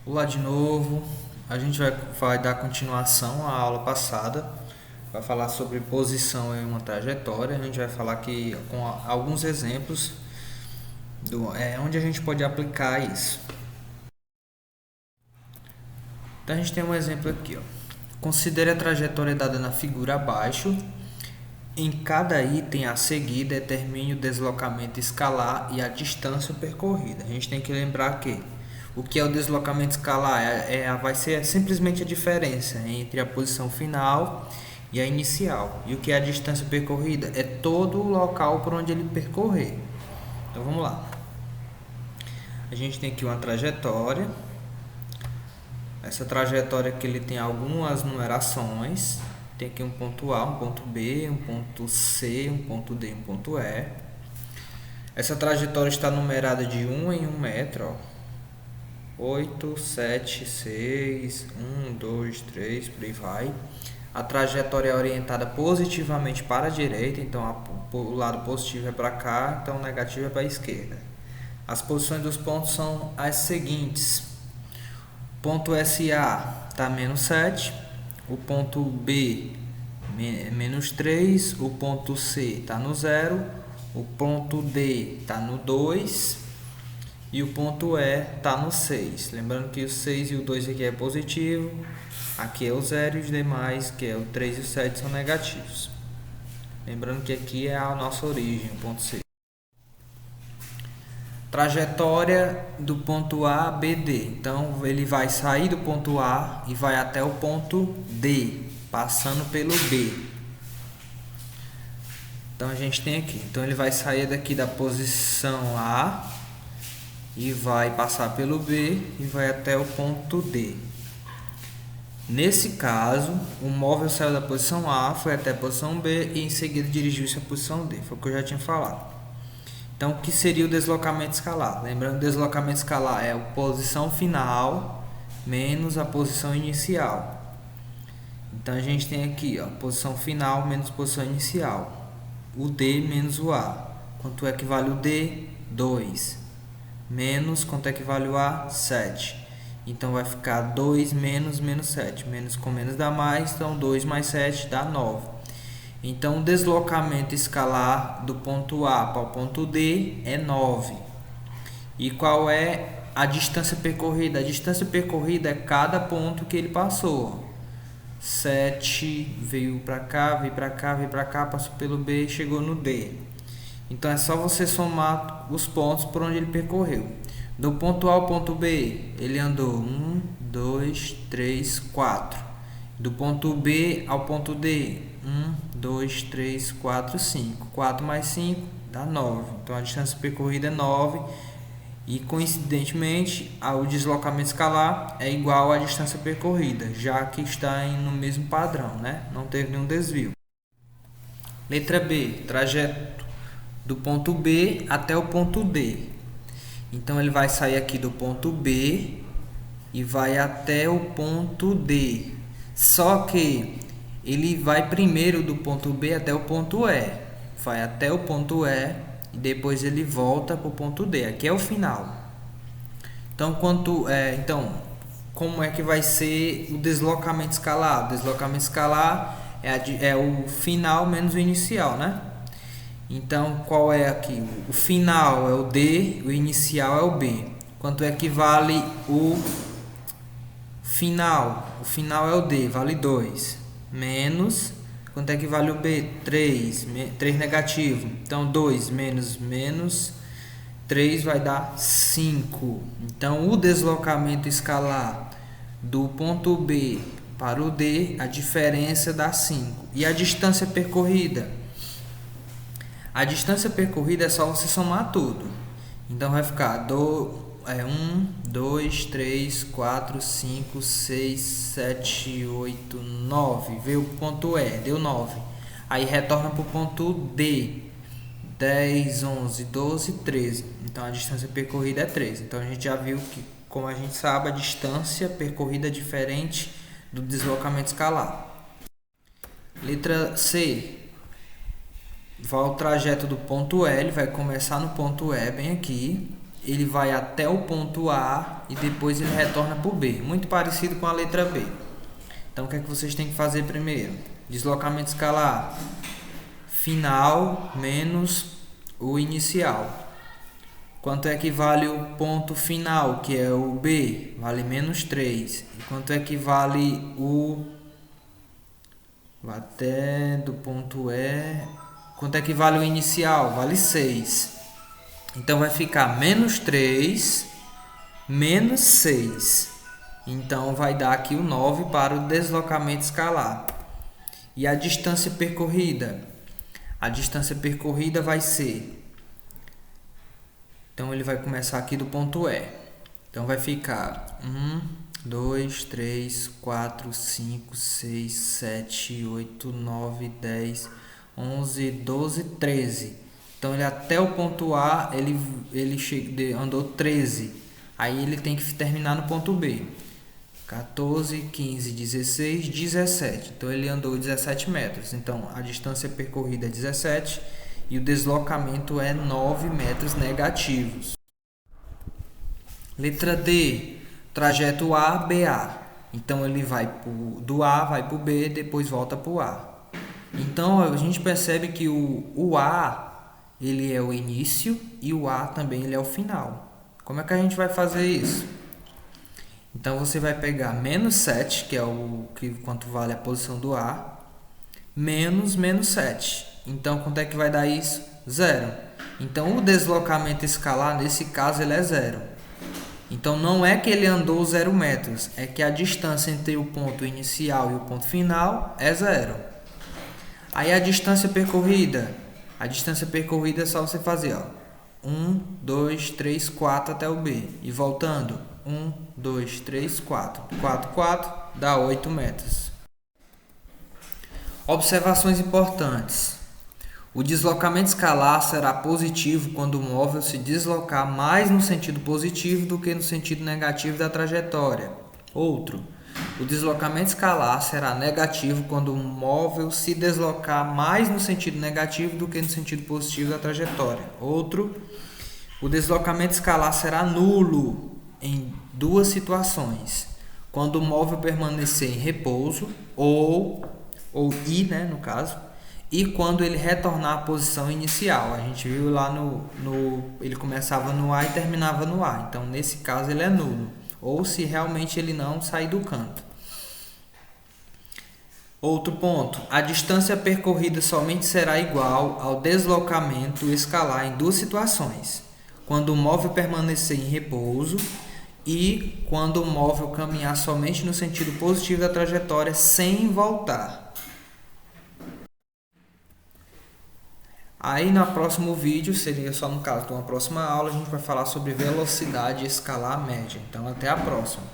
Olá de novo, a gente vai dar continuação à aula passada, vai falar sobre posição em uma trajetória, a gente vai falar aqui com alguns exemplos onde a gente pode aplicar isso. Então a gente tem um exemplo aqui, ó. Considere a trajetória dada na figura abaixo. Em cada item a seguir, determine o deslocamento escalar e a distância percorrida. A gente tem que lembrar que o que é o deslocamento escalar vai ser simplesmente a diferença entre a posição final e a inicial. E o que é a distância percorrida? É todo o local por onde ele percorrer. Então vamos lá. A gente tem aqui uma trajetória. Essa trajetória aqui ele tem algumas numerações. Tem aqui um ponto A, um ponto B, um ponto C, um ponto D, um ponto E. Essa trajetória está numerada de 1 em 1 metro, ó. 8, 7, 6, 1, 2, 3, por aí vai. A trajetória é orientada positivamente para a direita, então o lado positivo é para cá, então o negativo é para a esquerda. As posições dos pontos são as seguintes. Ponto SA está menos 7, o ponto B menos 3, o ponto C está no 0, o ponto D está no 2 e o ponto E está no 6. Lembrando que o 6 e o 2 aqui é positivo, aqui é o 0 e os demais, que é o 3 e o 7, são negativos. Lembrando que aqui é a nossa origem, o ponto C. Trajetória do ponto A, B, D. Então ele vai sair do ponto A e vai até o ponto D, passando pelo B. Então a gente tem aqui. Então ele vai sair daqui da posição A e vai passar pelo B e vai até o ponto D. Nesse caso, o móvel saiu da posição A, foi até a posição B e em seguida dirigiu-se à posição D. Foi o que eu já tinha falado. Então, o que seria o deslocamento escalar? Lembrando, o deslocamento escalar é a posição final menos a posição inicial. Então, a gente tem aqui, ó, posição final menos posição inicial. O D menos o A. Quanto equivale o D? 2. Menos, quanto equivale o A? 7. Então, vai ficar 2 menos 7. Menos com menos dá mais, então 2 mais 7 dá 9. Então, o deslocamento escalar do ponto A para o ponto D é 9. E qual é a distância percorrida? A distância percorrida é cada ponto que ele passou. 7 veio para cá, veio para cá, veio para cá, passou pelo B e chegou no D. Então, é só você somar os pontos por onde ele percorreu. Do ponto A ao ponto B, ele andou 1, 2, 3, 4. Do ponto B ao ponto D, 1, 2, 3, 4, 5. 4 mais 5 dá 9. Então a distância percorrida é 9. E coincidentemente, o deslocamento escalar é igual à distância percorrida, já que está no mesmo padrão, né? Não teve nenhum desvio. Letra B, trajeto do ponto B até o ponto D. Então ele vai sair aqui do ponto B e vai até o ponto D. Só que ele vai primeiro do ponto B até o ponto E. Vai até o ponto E e depois ele volta para o ponto D. Aqui é o final. Então, como é que vai ser o deslocamento escalar? O deslocamento escalar é o final menos o inicial, né? Então, qual é aqui? O final é o D, o inicial é o B. Quanto equivale o final? O final é o D, vale 2. Menos, quanto equivale o B? 3. 3 negativo. Então, 2 menos 3 vai dar 5. Então, o deslocamento escalar do ponto B para o D, a diferença dá 5. E a distância percorrida? A distância percorrida é só você somar tudo. Então vai ficar 1, 2, 3, 4, 5, 6, 7, 8, 9. Veio o ponto E, deu 9. Aí retorna para o ponto D. 10, 11, 12, 13. Então a distância percorrida é 13. Então a gente já viu que, como a gente sabe, a distância percorrida é diferente do deslocamento escalar. Letra C. O trajeto do ponto E, ele vai começar no ponto E, bem aqui. Ele vai até o ponto A e depois ele retorna para o B, muito parecido com a letra B. Então o que é que vocês têm que fazer primeiro? Deslocamento escalar final menos o inicial. Quanto é que vale o ponto final, que é o B? Vale menos 3. E quanto é que vale o... até do ponto E... quanto é que vale o inicial? Vale 6. Então vai ficar menos 3, menos 6. Então vai dar aqui o 9 para o deslocamento escalar. E a distância percorrida? A distância percorrida vai ser... Então ele vai começar aqui do ponto E. Então vai ficar 1, 2, 3, 4, 5, 6, 7, 8, 9, 10, 11, 12, 13. Então ele até o ponto A ele andou 13. Aí ele tem que terminar no ponto B. 14, 15, 16, 17. Então ele andou 17 metros. Então a distância percorrida é 17 e o deslocamento é 9 metros negativos. Letra D, trajeto A, BA. Então ele vai do A, vai para o B, depois volta para o A. Então a gente percebe que o A ele é o início e o A também ele é o final. Como é que a gente vai fazer isso? Então você vai pegar menos 7, que é quanto vale a posição do A, menos 7. Então quanto é que vai dar isso? 0. Então o deslocamento escalar, nesse caso, ele é 0. Então não é que ele andou 0 metros, é que a distância entre o ponto inicial e o ponto final é 0. Aí a distância percorrida é só você fazer 1, 2, 3, 4 até o B. E voltando, 1, 2, 3, 4. 4, 4 dá 8 metros. Observações importantes. O deslocamento escalar será positivo quando o móvel se deslocar mais no sentido positivo do que no sentido negativo da trajetória. Outro. O deslocamento escalar será negativo quando o móvel se deslocar mais no sentido negativo do que no sentido positivo da trajetória. Outro. O deslocamento escalar será nulo em duas situações. Quando o móvel permanecer em repouso, ou I, né, no caso, e quando ele retornar à posição inicial. A gente viu lá ele começava no A e terminava no A. Então, nesse caso, ele é nulo. Ou se realmente ele não sair do canto. Outro ponto. A distância percorrida somente será igual ao deslocamento escalar em duas situações. Quando o móvel permanecer em repouso e quando o móvel caminhar somente no sentido positivo da trajetória sem voltar. Aí no próximo vídeo, seria só no caso de uma próxima aula, a gente vai falar sobre velocidade escalar média. Então até a próxima.